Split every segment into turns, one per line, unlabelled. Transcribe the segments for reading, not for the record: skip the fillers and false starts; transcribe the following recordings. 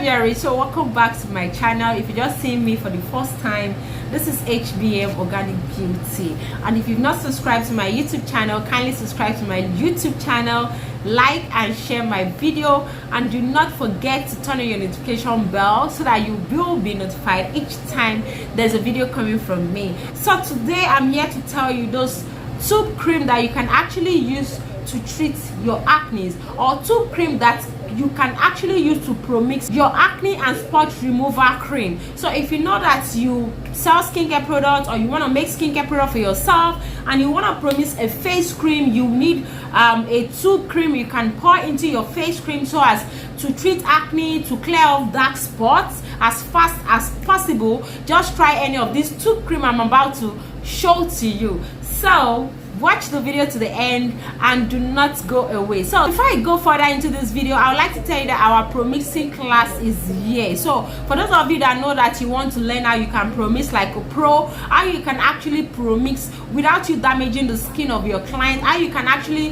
January, so welcome back to my channel. If you just seen me for the first time, this is HBM Organic Beauty, and if you've not subscribed to my YouTube channel, kindly subscribe to my YouTube channel, like and share my video, and do not forget to turn on your notification bell so that you will be notified each time there's a video coming from me. So today I'm here to tell you those tube cream that you can actually use to treat your acne, or tube cream that you can actually use to promix your acne and spot remover cream. So if you know that you sell skincare products, or you want to make skincare product for yourself and you want to promix a face cream, you need a tube cream you can pour into your face cream so as to treat acne, to clear off dark spots as fast as possible. Just try any of these tube cream I'm about to show to you. So watch the video to the end and do not go away. So before I go further into this video, I would like to tell you that our promixing class is here. So for those of you that know that you want to learn how you can promix like a pro, how you can actually promix without you damaging the skin of your client, how you can actually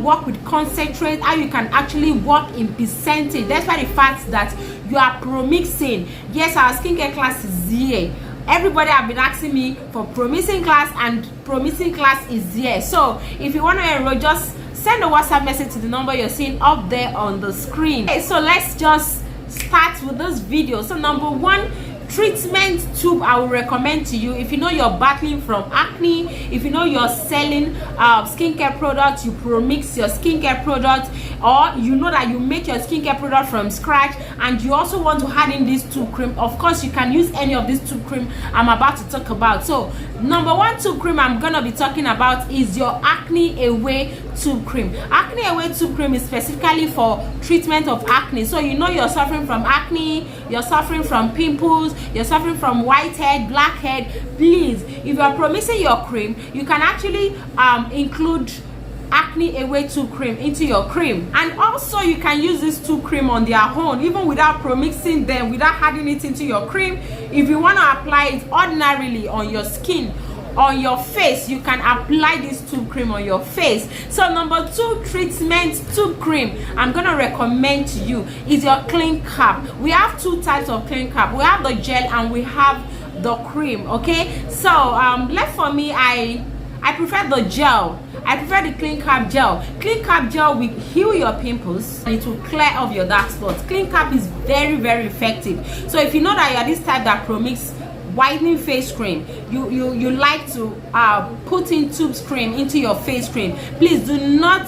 work with concentrate, how you can actually work in percentage, despite the fact that you are promixing. Yes, our skincare class is here. Everybody have been asking me for promixing class, and promixing class is here. So if you want to enroll, just send a WhatsApp message to the number you're seeing up there on the screen. Okay, so let's just start with this video. So number one treatment tube I will recommend to you, if you know you're battling from acne, if you know you're selling skincare products, you promix your skincare product, or you know that you make your skincare product from scratch and you also want to add in this tube cream. Of course you can use any of these tube cream I'm about to talk about. So number one tube cream I'm gonna be talking about is your Acne Away tube cream. Acne Away tube cream is specifically for treatment of acne. So you know you're suffering from acne, you're suffering from pimples, you're suffering from whitehead, blackhead. Please, if you are promixing your cream, you can actually include Acne Away tube cream into your cream. And also you can use this tube cream on their own, even without promixing them, without adding it into your cream. If you want to apply it ordinarily on your skin, on your face, you can apply this tube cream on your face. So number two treatment tube cream I'm gonna recommend to you is your clean cap. We have two types of clean cap. We have the gel and we have the cream. Okay, so left for me, I prefer the gel. I prefer the clean cap gel. Clean cap gel will heal your pimples and it will clear off your dark spots. Clean cap is very, very effective. So if you know that you are this type that promix whitening face cream, you like to put in tubes cream into your face cream, please do not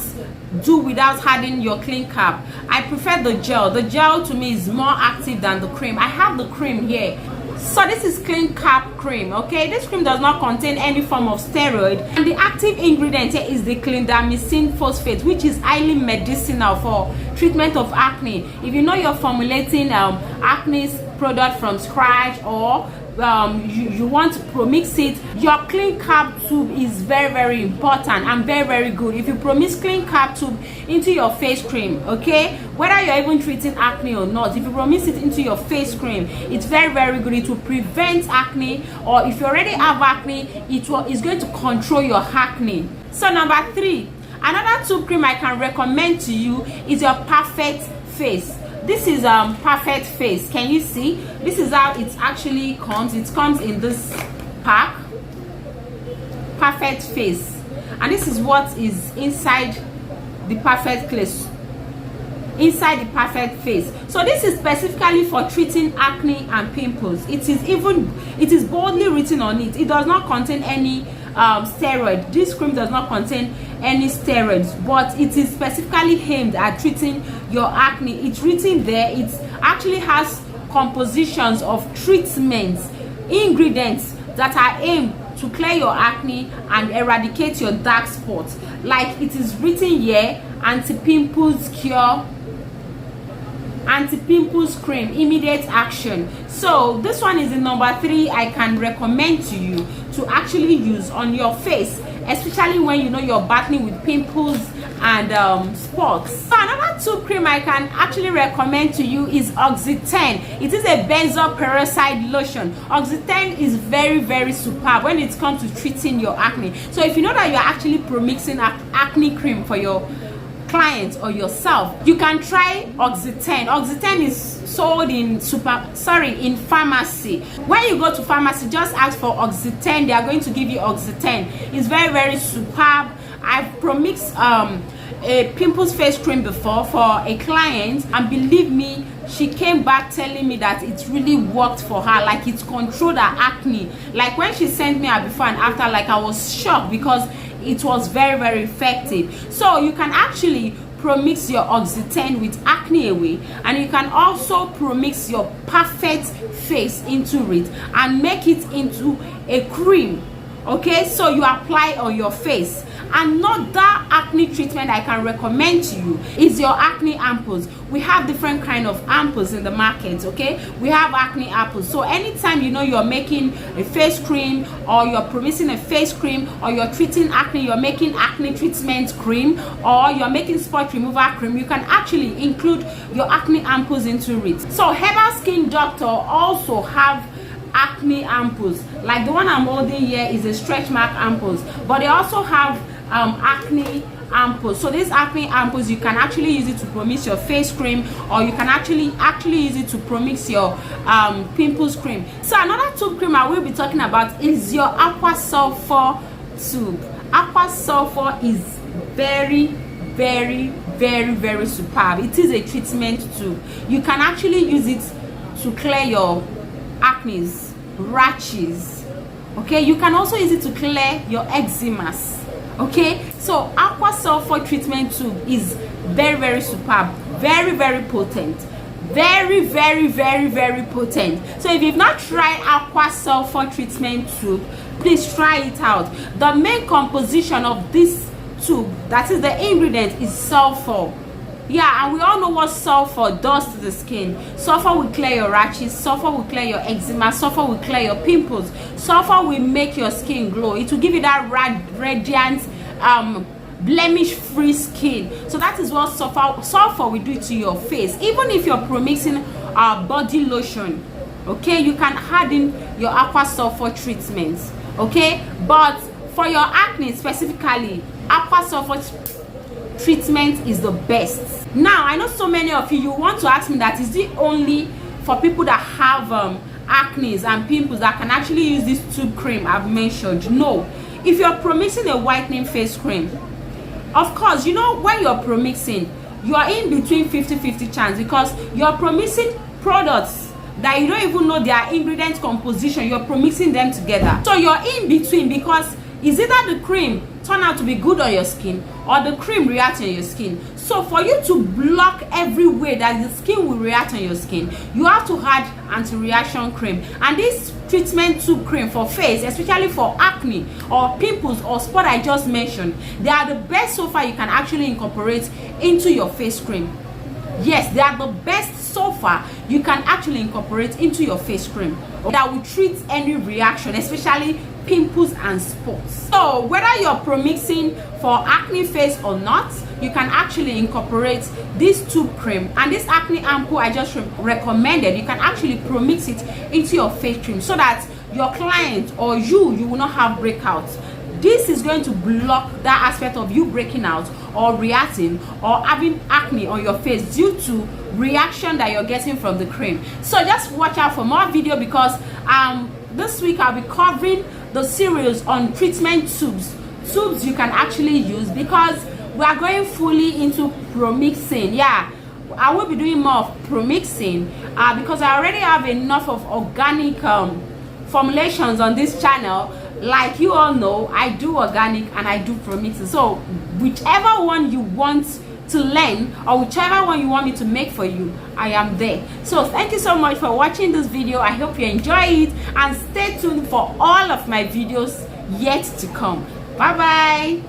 do without adding your clean cap. I prefer the gel. The gel to me is more active than the cream. I have the cream here. So this is clean cap cream. Okay, this cream does not contain any form of steroid, and the active ingredient here is the clindamycin phosphate, which is highly medicinal for treatment of acne. If you know you're formulating acne product from scratch, or you want to promix it, your clean cap tube is very, very important and very, very good. If you promix clean cap tube into your face cream, okay, whether you're even treating acne or not, if you promix it into your face cream, it's very, very good. It will prevent acne, or if you already have acne, it's going to control your acne. So number three, another tube cream I can recommend to you is your Perfect Face. This is Perfect Face. Can you see? This is how it actually comes. It comes in this pack, Perfect Face, and this is what is inside the Perfect Face. Inside the Perfect Face. So this is specifically for treating acne and pimples. It is boldly written on it. It does not contain any steroid. This cream does not contain any steroids, but it is specifically aimed at treating your acne. It's written there. It actually has compositions of treatments, ingredients that are aimed to clear your acne and eradicate your dark spots. Like it is written here, anti-pimples cure, anti-pimples cream, immediate action. So this one is the number three I can recommend to you to actually use on your face, especially when you know you're battling with pimples and spots. So another tube cream I can actually recommend to you is Oxy-10. It is a benzoperoxide lotion. Oxy-10 is very, very superb when it comes to treating your acne. So if you know that you're actually promixing acne cream for your client or yourself, you can try Oxy-10. Oxy-10 is sold in pharmacy. When you go to pharmacy, just ask for Oxy-10. They are going to give you Oxy-10. It's very, very superb. I've promixed a pimples face cream before for a client, and believe me, she came back telling me that it really worked for her. Like, it controlled her acne. Like, when she sent me her before and after, like, I was shocked because it was very, very effective. So you can actually promix your Oxy-10 with acne away, and you can also promix your perfect face into it and make it into a cream. Okay, so you apply on your face. Another acne treatment I can recommend to you is your acne ampoules. We have different kind of ampoules in the market. Okay, we have acne ampoules. So anytime you know you're making a face cream, or you're promixing a face cream, or you're treating acne, you're making acne treatment cream, or you're making spot removal cream, you can actually include your acne ampoules into it. So Herbal Skin Doctor also have acne ampoules. Like the one I'm holding here is a stretch mark ampoules, but they also have acne ampoules. So these acne ampoules, you can actually use it to promix your face cream, or you can actually use it to promix your pimples cream. So another tube cream I will be talking about is your Aqua sulfur tube. Aqua sulfur is very, very, very, very superb. It is a treatment tube. You can actually use it to clear your acne, rashes. Okay, you can also use it to clear your eczemas. Okay, so Aqua sulfur treatment tube is very, very superb, very, very potent, very, very, very, very potent. So if you've not tried Aqua sulfur treatment tube, please try it out. The main composition of this tube, that is the ingredient, is sulfur. Yeah, and we all know what sulfur does to the skin. Sulfur will clear your rashes, sulfur will clear your eczema, sulfur will clear your pimples, sulfur will make your skin glow. It will give you that radiant, blemish free skin. So that is what sulfur will do to your face. Even if you're promixing body lotion, okay, you can add in your Aqua sulfur treatments. Okay, but for your acne specifically, Aqua sulfur treatment is the best. Now I know so many of you want to ask me that is it only for people that have acne and pimples that can actually use this tube cream I've mentioned. No, if you're promixing a whitening face cream, of course, you know, when you're promixing, you are in between 50-50 chance, because you're promixing products that you don't even know their ingredient composition. You're promixing them together, so you're in between, because is either the cream turn out to be good on your skin, or the cream react on your skin. So for you to block every way that the skin will react on your skin, you have to add anti-reaction cream. And this treatment tube cream for face, especially for acne or pimples or spot I just mentioned, they are the best so far you can actually incorporate into your face cream. Yes, they are the best so far you can actually incorporate into your face cream that will treat any reaction, especially pimples and spots. So whether you're promixing for acne face or not, you can actually incorporate this tube cream, and this acne ampoule I just recommended. You can actually promix it into your face cream so that your client or you will not have breakouts. This is going to block that aspect of you breaking out or reacting or having acne on your face due to reaction that you're getting from the cream. So just watch out for more video, because this week I'll be covering the series on treatment tubes you can actually use, because we are going fully into promixing. Yeah, I will be doing more of promixing because I already have enough of organic formulations on this channel. Like you all know, I do organic and I do promixing. So whichever one you want to learn, or whichever one you want me to make for you, I am there. So thank you so much for watching this video. I hope you enjoy it, and stay tuned for all of my videos yet to come. Bye bye.